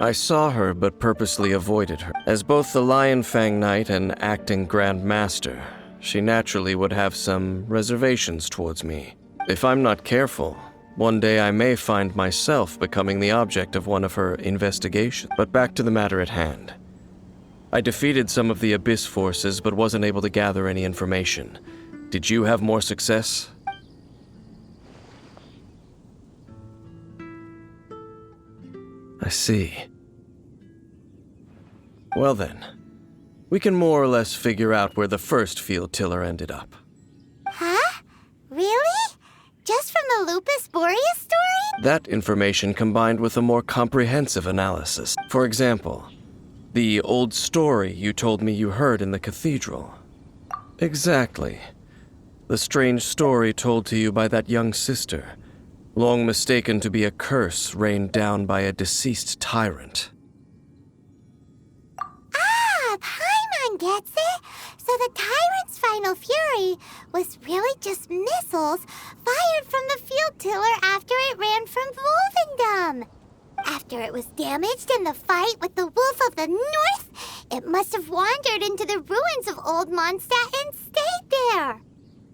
I saw her but purposely avoided her. As both the Lion Fang Knight and acting Grand Master, she naturally would have some reservations towards me. If I'm not careful, one day I may find myself becoming the object of one of her investigations. But back to the matter at hand. I defeated some of the Abyss forces but wasn't able to gather any information. Did you have more success? I see. Well then, we can more or less figure out where the first field tiller ended up. Huh? Really? Just from the Lupus Boreas story? That information combined with a more comprehensive analysis. For example, the old story you told me you heard in the cathedral. Exactly. The strange story told to you by that young sister, long mistaken to be a curse rained down by a deceased tyrant. Ah, Paimon gets it! So the tyrant's final fury was really just missiles fired from the field tiller after it ran from Wolvendom. After it was damaged in the fight with the Wolf of the North, it must have wandered into the ruins of Old Mondstadt and stayed there.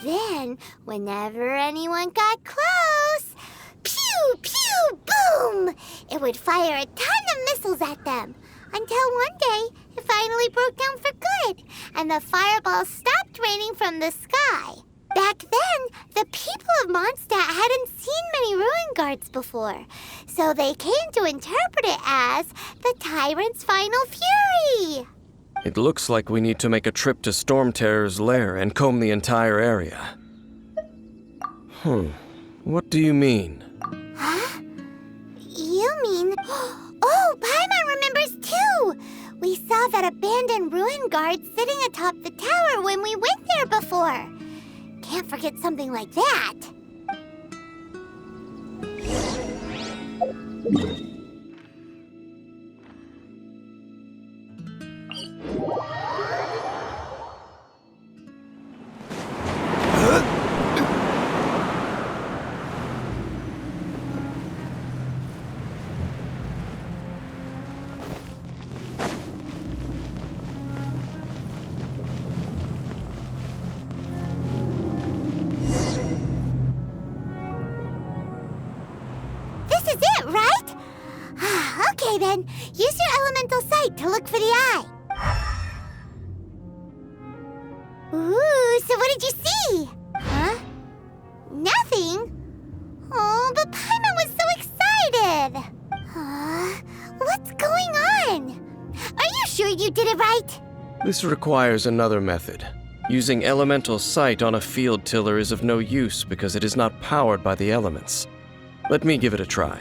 Then, whenever anyone got close, pew, pew, boom! It would fire a ton of missiles at them, until one day it finally broke down for good, and the fireballs stopped raining from the sky. Back then, the people of Mondstadt hadn't seen many ruin guards before, so they came to interpret it as the tyrant's final fury. It looks like we need to make a trip to Storm Terror's lair and comb the entire area. What do you mean? Huh? You mean... Oh, Paimon remembers too! We saw that abandoned ruin guard sitting atop the tower when we went there before. Can't forget something like that. Okay then, use your elemental sight to look for the eye. Ooh, so what did you see? Huh? Nothing? Oh, but Paimon was so excited. What's going on? Are you sure you did it right? This requires another method. Using elemental sight on a field tiller is of no use because it is not powered by the elements. Let me give it a try.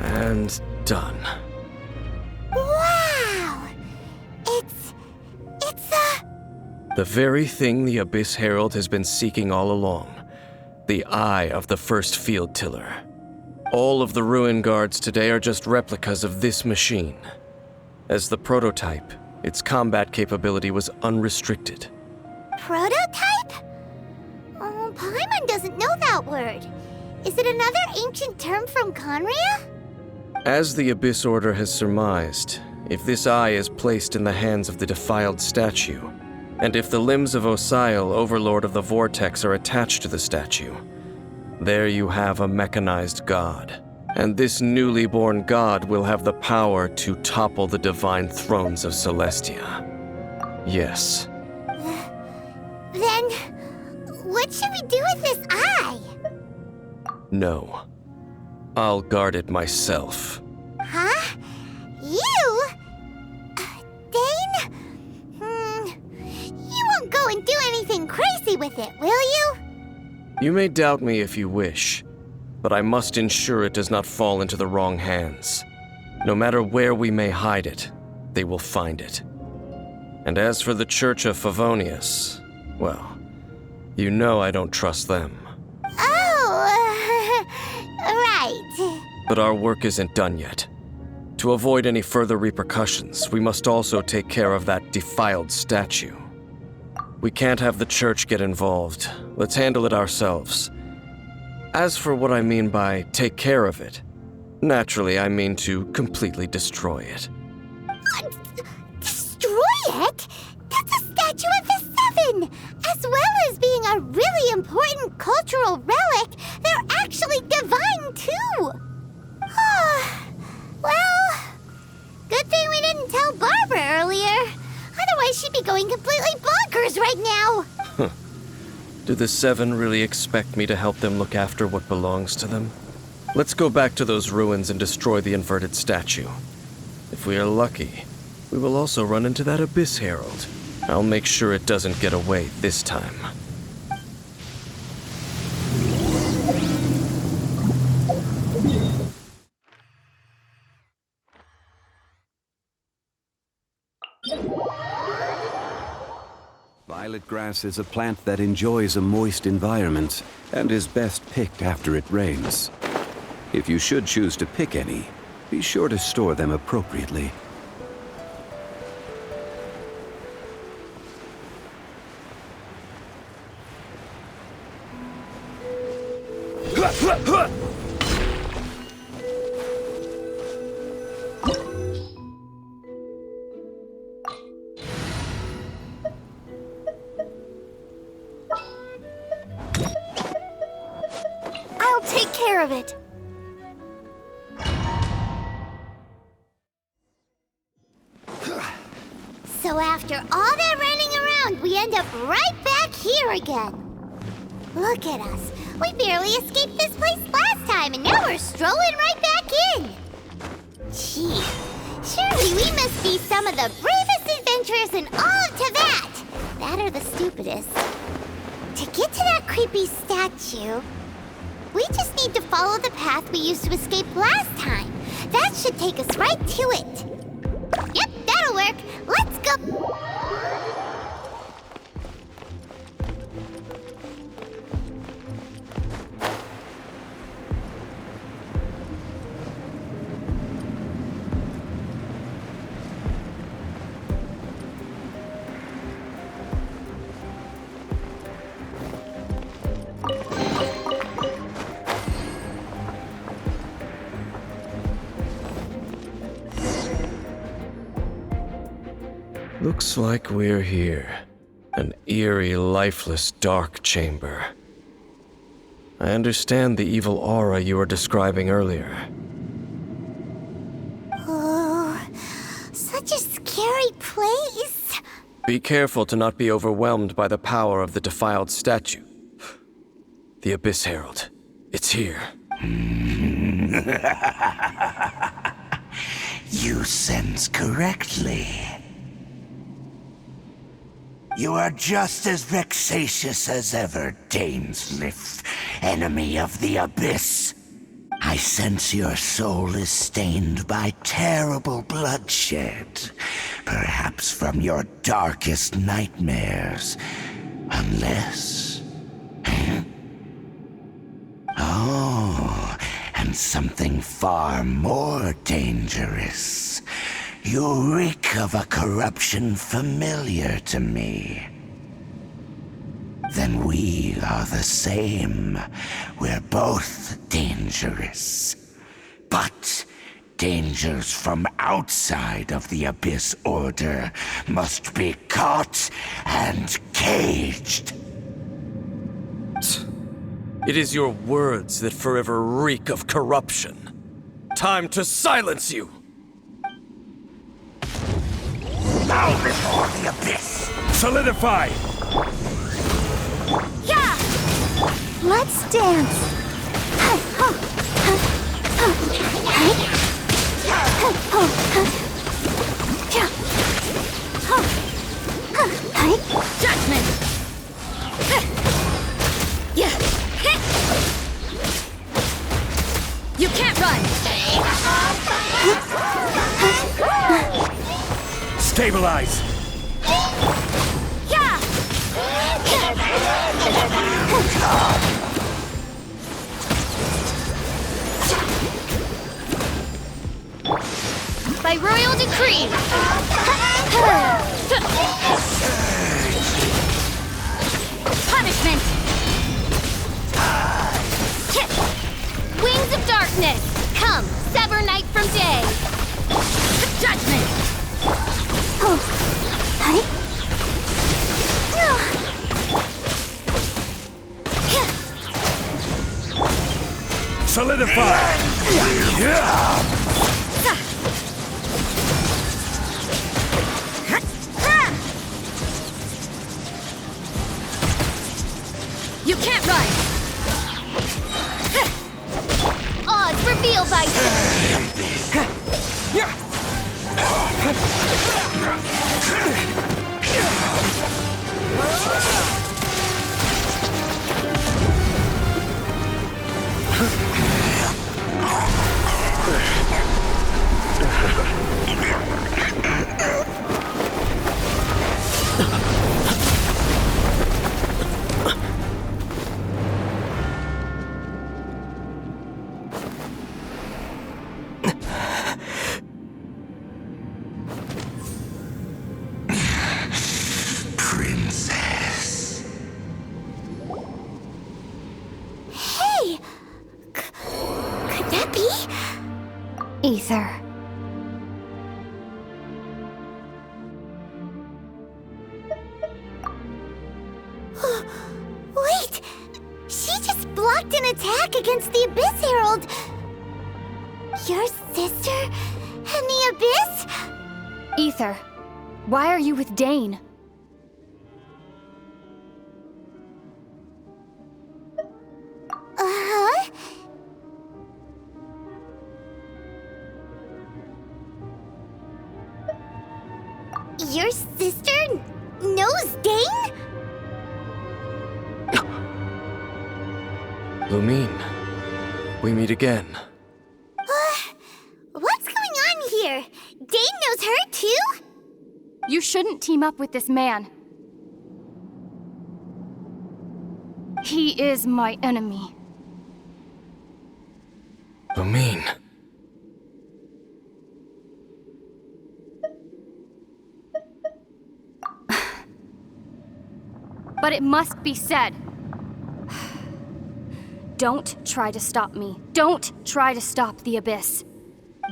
And done. Wow! It's the very thing the Abyss Herald has been seeking all along. The eye of the first field tiller. All of the ruin guards today are just replicas of this machine. As the prototype, its combat capability was unrestricted. Prototype? Oh, Paimon doesn't know that word. Is it another ancient term from Conria? As the Abyss Order has surmised, if this eye is placed in the hands of the defiled statue, and if the limbs of Osial, Overlord of the Vortex, are attached to the statue, there you have a mechanized god. And this newly born god will have the power to topple the divine thrones of Celestia. Yes. Then, what should we do with this eye? No. I'll guard it myself. Huh? You? Dane? You won't go and do anything crazy with it, will you? You may doubt me if you wish, but I must ensure it does not fall into the wrong hands. No matter where we may hide it, they will find it. And as for the Church of Favonius, well, you know I don't trust them. Oh, right. But our work isn't done yet. To avoid any further repercussions, we must also take care of that defiled statue. We can't have the church get involved. Let's handle it ourselves. As for what I mean by take care of it, naturally I mean to completely destroy it. Destroy it? That's a statue of the Seven! As well as being a really important cultural relic, they're actually divine too! Well, good thing we didn't tell Barbara earlier. Otherwise she'd be going completely bonkers right now! Do the Seven really expect me to help them look after what belongs to them? Let's go back to those ruins and destroy the inverted statue. If we are lucky, we will also run into that Abyss Herald. I'll make sure it doesn't get away this time. Violet grass is a plant that enjoys a moist environment and is best picked after it rains. If you should choose to pick any, be sure to store them appropriately. I'll take care of it. So after all that running around, we end up right back here again. Look at us. We barely escaped this place last time, and now we're strolling right back in. Gee, surely we must be some of the bravest adventurers in all of Teyvat. That or the stupidest. To get to that creepy statue, we just need to follow the path we used to escape last time. That should take us right to it. Yep, that'll work. Let's go. Looks like we're here. An eerie, lifeless, dark chamber. I understand the evil aura you were describing earlier. Oh, such a scary place. Be careful to not be overwhelmed by the power of the defiled statue. The Abyss Herald. It's here. You sense correctly. You are just as vexatious as ever, Dainsleif, enemy of the Abyss. I sense your soul is stained by terrible bloodshed, perhaps from your darkest nightmares, unless... Oh, and something far more dangerous. You reek of a corruption familiar to me. Then we are the same. We're both dangerous. But dangers from outside of the Abyss Order must be caught and caged. It is your words that forever reek of corruption. Time to silence you! Bow before the Abyss! Solidify! Yeah! Let's dance! Judgment! Yeah! You can't run! Stabilize! Yeah! By royal decree! Judgment! Wings of darkness! Come, sever night from day! Judgment! Oh. Hi. Solidify! You can't run! Odds reveal thyself! Princess. Hey! Could that be? Ether. Wait! She just blocked an attack against the Abyss Herald! Your sister and the Abyss? Ether, why are you with Dane? Uh-huh. Your sister knows Dane? Lumine, we meet again. What's going on here? Dane knows her too? You shouldn't team up with this man. He is my enemy. Lumine. But it must be said. Don't try to stop me. Don't try to stop the Abyss.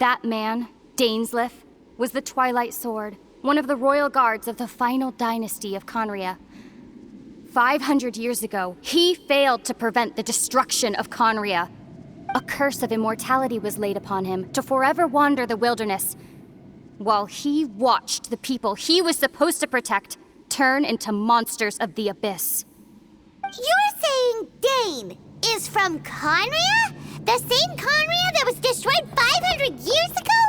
That man, Dainsleif, was the Twilight Sword, one of the royal guards of the final dynasty of Conria. 500 years ago, he failed to prevent the destruction of Conria. A curse of immortality was laid upon him to forever wander the wilderness, while he watched the people he was supposed to protect turn into monsters of the Abyss. You're saying Dane is from Conria? The same Conria that was destroyed 500 years ago?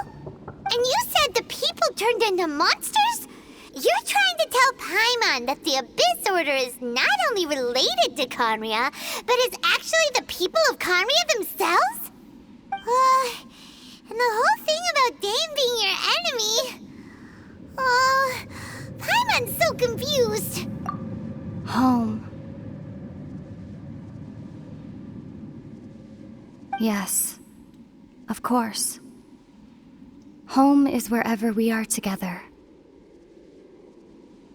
And you said the people turned into monsters? You're trying to tell Paimon that the Abyss Order is not only related to Conria, but is actually the people of Conria themselves? And the whole thing about Dane being your enemy... Paimon's so confused. Home. Yes, of course. Home is wherever we are together.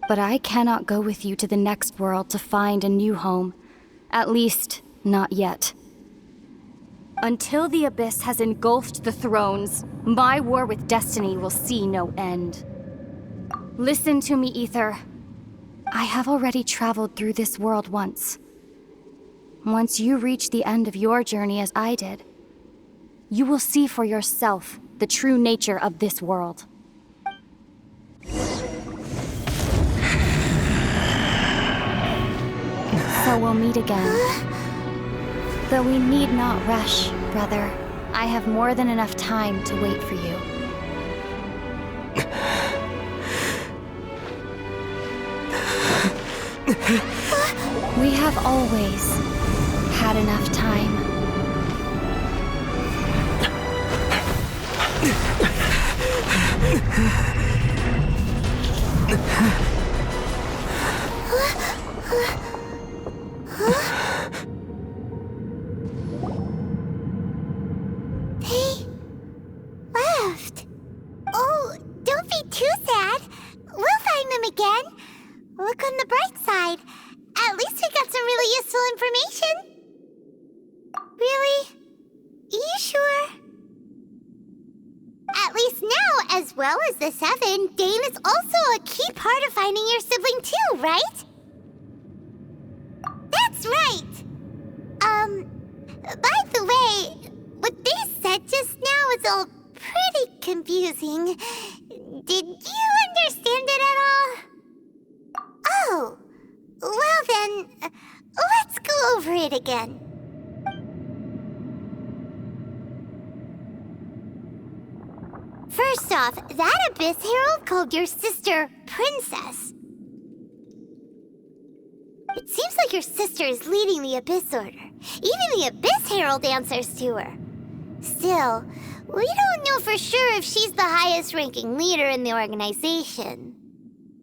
But I cannot go with you to the next world to find a new home. At least, not yet. Until the Abyss has engulfed the thrones, my war with destiny will see no end. Listen to me, Ether. I have already traveled through this world once. Once you reach the end of your journey as I did, you will see for yourself the true nature of this world. So we'll meet again. Though we need not rush, brother. I have more than enough time to wait for you. We have always had enough time. They left. Oh, don't be too sad. We'll find them again. Look on the bright side. At least we got some really As well as the Seven, Dane is also a key part of finding your sibling too, right? That's right! By the way, what they said just now is all pretty confusing. Did you understand it at all? Oh, well then, let's go over it again. First off, that Abyss Herald called your sister Princess. It seems like your sister is leading the Abyss Order. Even the Abyss Herald answers to her. Still, we don't know for sure if she's the highest-ranking leader in the organization.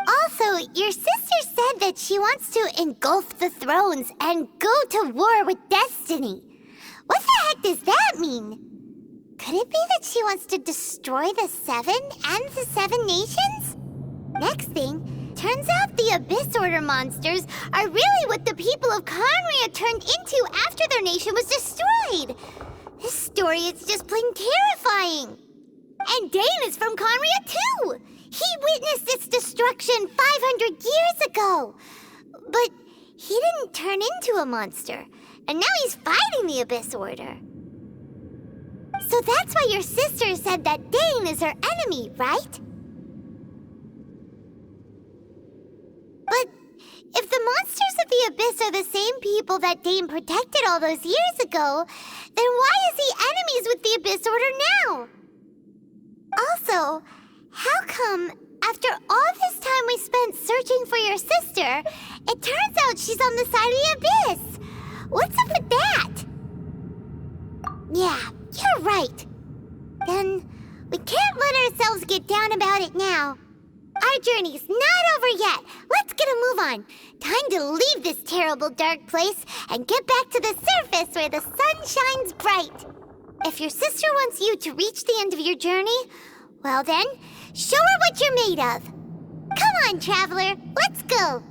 Also, your sister said that she wants to engulf the thrones and go to war with Destiny. What the heck does that mean? Could it be that she wants to destroy the Seven and the Seven Nations? Next thing, turns out the Abyss Order monsters are really what the people of Conria turned into after their nation was destroyed. This story is just plain terrifying. And Dane is from Conria too. He witnessed its destruction 500 years ago. But he didn't turn into a monster. And now he's fighting the Abyss Order. So that's why your sister said that Dane is her enemy, right? But if the monsters of the Abyss are the same people that Dane protected all those years ago, then why is he enemies with the Abyss Order now? Also, how come, after all this time we spent searching for your sister, it turns out she's on the side of the Abyss? What's up with that? Yeah, you're right. Then we can't let ourselves get down about it now. Our journey's not over yet. Let's get a move on. Time to leave this terrible dark place and get back to the surface where the sun shines bright. If your sister wants you to reach the end of your journey, well then, show her what you're made of. Come on, traveler, let's go.